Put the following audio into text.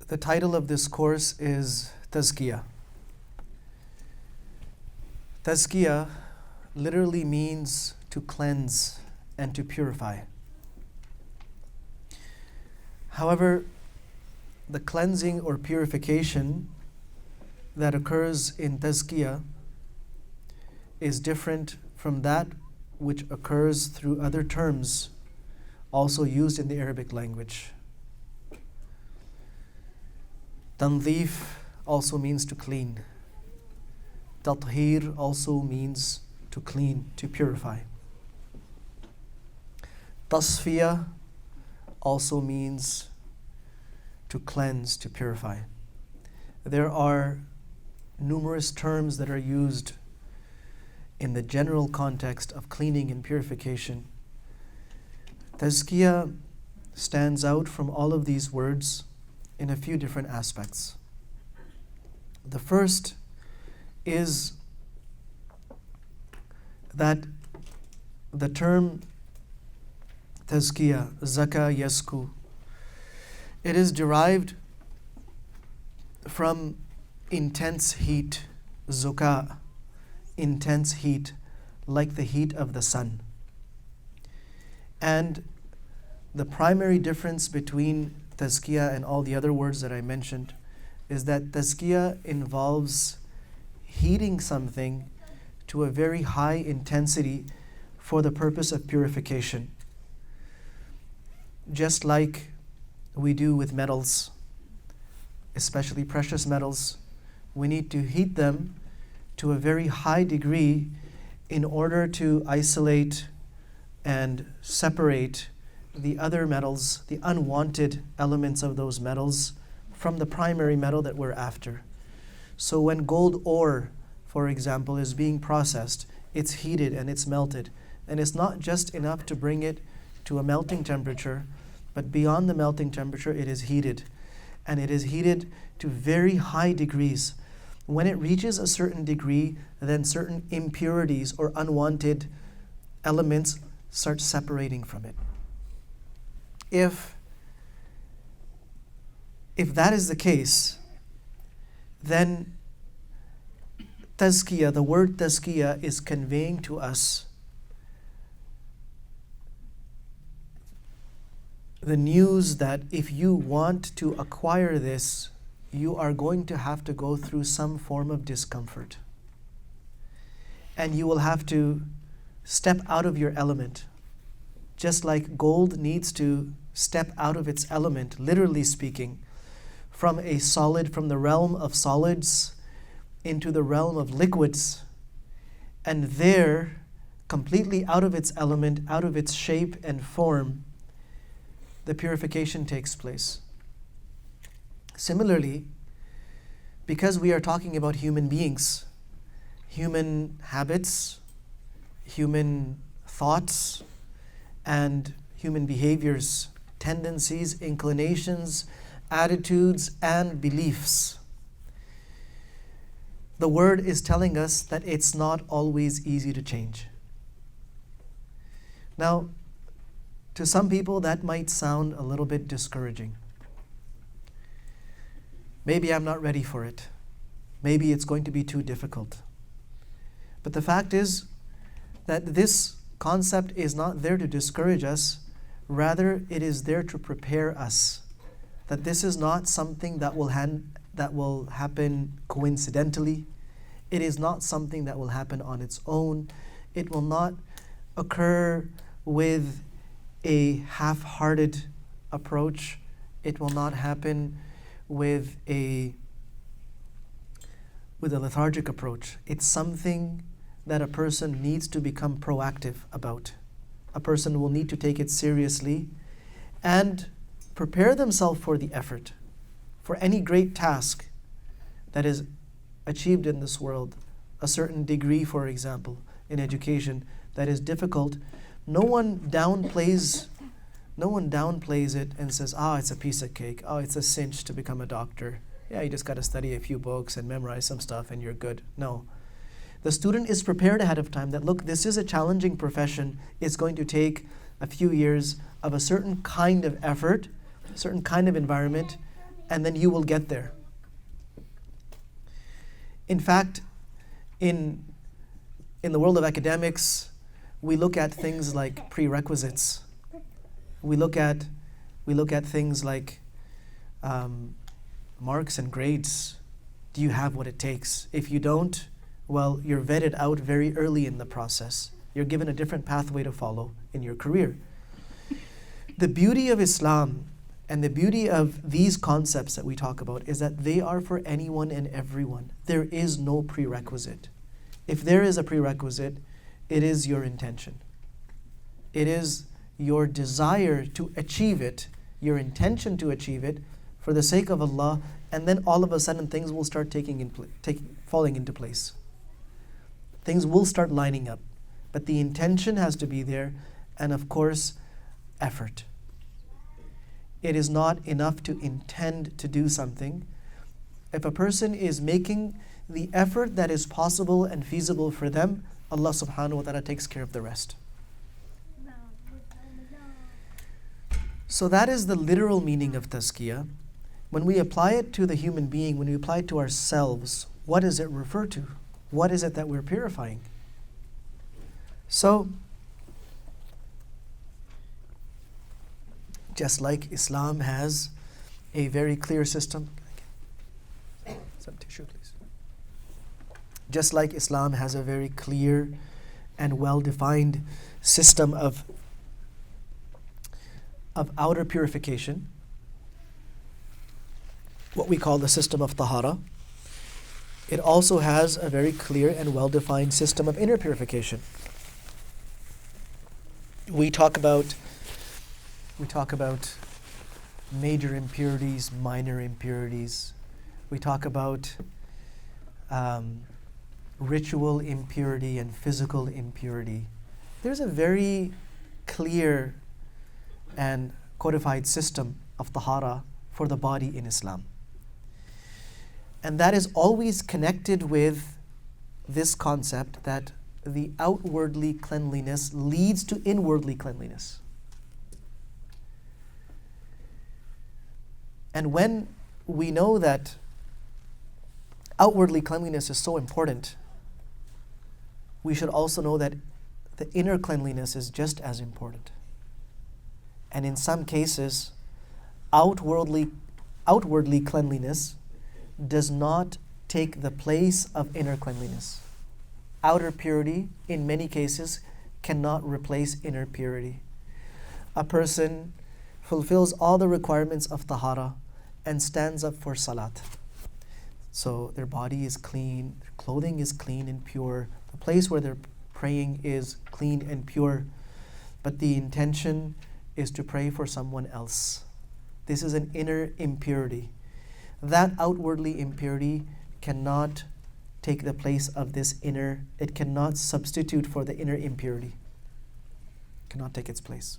The title of this course is Tazkiyah. Tazkiyah literally means to cleanse and to purify. However, the cleansing or purification that occurs in Tazkiyah is different from that which occurs through other terms also used in the Arabic language. Tanzif also means to clean. Tathir also means to clean, to purify. Tasfiyah also means to cleanse, to purify. There are numerous terms that are used in the general context of cleaning and purification. Tazkiyah stands out from all of these words in a few different aspects. The first is that the term Tazkiyah, zaka yasku, it is derived from intense heat, zuka, intense heat, like the heat of the sun. And the primary difference between Tazkiyah and all the other words that I mentioned is that Tazkiyah involves heating something to a very high intensity for the purpose of purification. Just like we do with metals, especially precious metals, we need to heat them to a very high degree in order to isolate and separate the other metals, the unwanted elements of those metals, from the primary metal that we're after. So when gold ore, for example, is being processed, it's heated and it's melted. And it's not just enough to bring it to a melting temperature, but beyond the melting temperature, it is heated. And it is heated to very high degrees. When it reaches a certain degree, then certain impurities or unwanted elements start separating from it. If that is the case, then Tazkiyah, the word Tazkiyah, is conveying to us the news that if you want to acquire this, you are going to have to go through some form of discomfort. And you will have to step out of your element. Just like gold needs to step out of its element, literally speaking, from the realm of solids into the realm of liquids, and there, completely out of its element, out of its shape and form, the purification takes place. Similarly, because we are talking about human beings, human habits, human thoughts, and human behaviors, tendencies, inclinations, attitudes, and beliefs, the word is telling us that it's not always easy to change. Now, to some people that might sound a little bit discouraging. Maybe I'm not ready for it. Maybe it's going to be too difficult. But the fact is that this concept is not there to discourage us. Rather, it is there to prepare us. That this is not something that will happen coincidentally. It is not something that will happen on its own. It will not occur with a half-hearted approach. It will not happen with a lethargic approach. It's something that a person needs to become proactive about. A person will need to take it seriously and prepare themselves for the effort. For any great task that is achieved in this world, a certain degree, for example, in education, that is difficult, no one downplays it and says, it's a piece of cake. It's a cinch to become a doctor. Yeah, you just got to study a few books and memorize some stuff and you're good. No. The student is prepared ahead of time that, look, this is a challenging profession. It's going to take a few years of a certain kind of effort, a certain kind of environment, and then you will get there. In fact, in the world of academics, we look at things like prerequisites. We look at things like marks and grades. Do you have what it takes? If you don't, well, you're vetted out very early in the process. You're given a different pathway to follow in your career. The beauty of Islam and the beauty of these concepts that we talk about is that they are for anyone and everyone. There is no prerequisite. If there is a prerequisite, it is your intention. It is your desire to achieve it, your intention to achieve it for the sake of Allah, and then all of a sudden things will start falling into place. Things will start lining up. But the intention has to be there, and of course, effort. It is not enough to intend to do something. If a person is making the effort that is possible and feasible for them, Allah subhanahu wa ta'ala takes care of the rest. So that is the literal meaning of Tazkiyah. When we apply it to the human being, when we apply it to ourselves, what does it refer to? What is it that we're purifying? So, just like Islam has a very clear system. Some tissue, please. Just like Islam has a very clear and well-defined system of outer purification, what we call the system of tahara, it also has a very clear and well-defined system of inner purification. We talk about major impurities, minor impurities. We talk about ritual impurity and physical impurity. There's a very clear and codified system of tahara for the body in Islam. And that is always connected with this concept that the outwardly cleanliness leads to inwardly cleanliness. And when we know that outwardly cleanliness is so important, we should also know that the inner cleanliness is just as important. And in some cases, outwardly cleanliness does not take the place of inner cleanliness. Outer purity, in many cases, cannot replace inner purity. A person fulfills all the requirements of tahara and stands up for salat. So their body is clean, their clothing is clean and pure, the place where they're praying is clean and pure, but the intention is to pray for someone else. This is an inner impurity. That outwardly impurity cannot take the place of this inner, it cannot substitute for the inner impurity. It cannot take its place.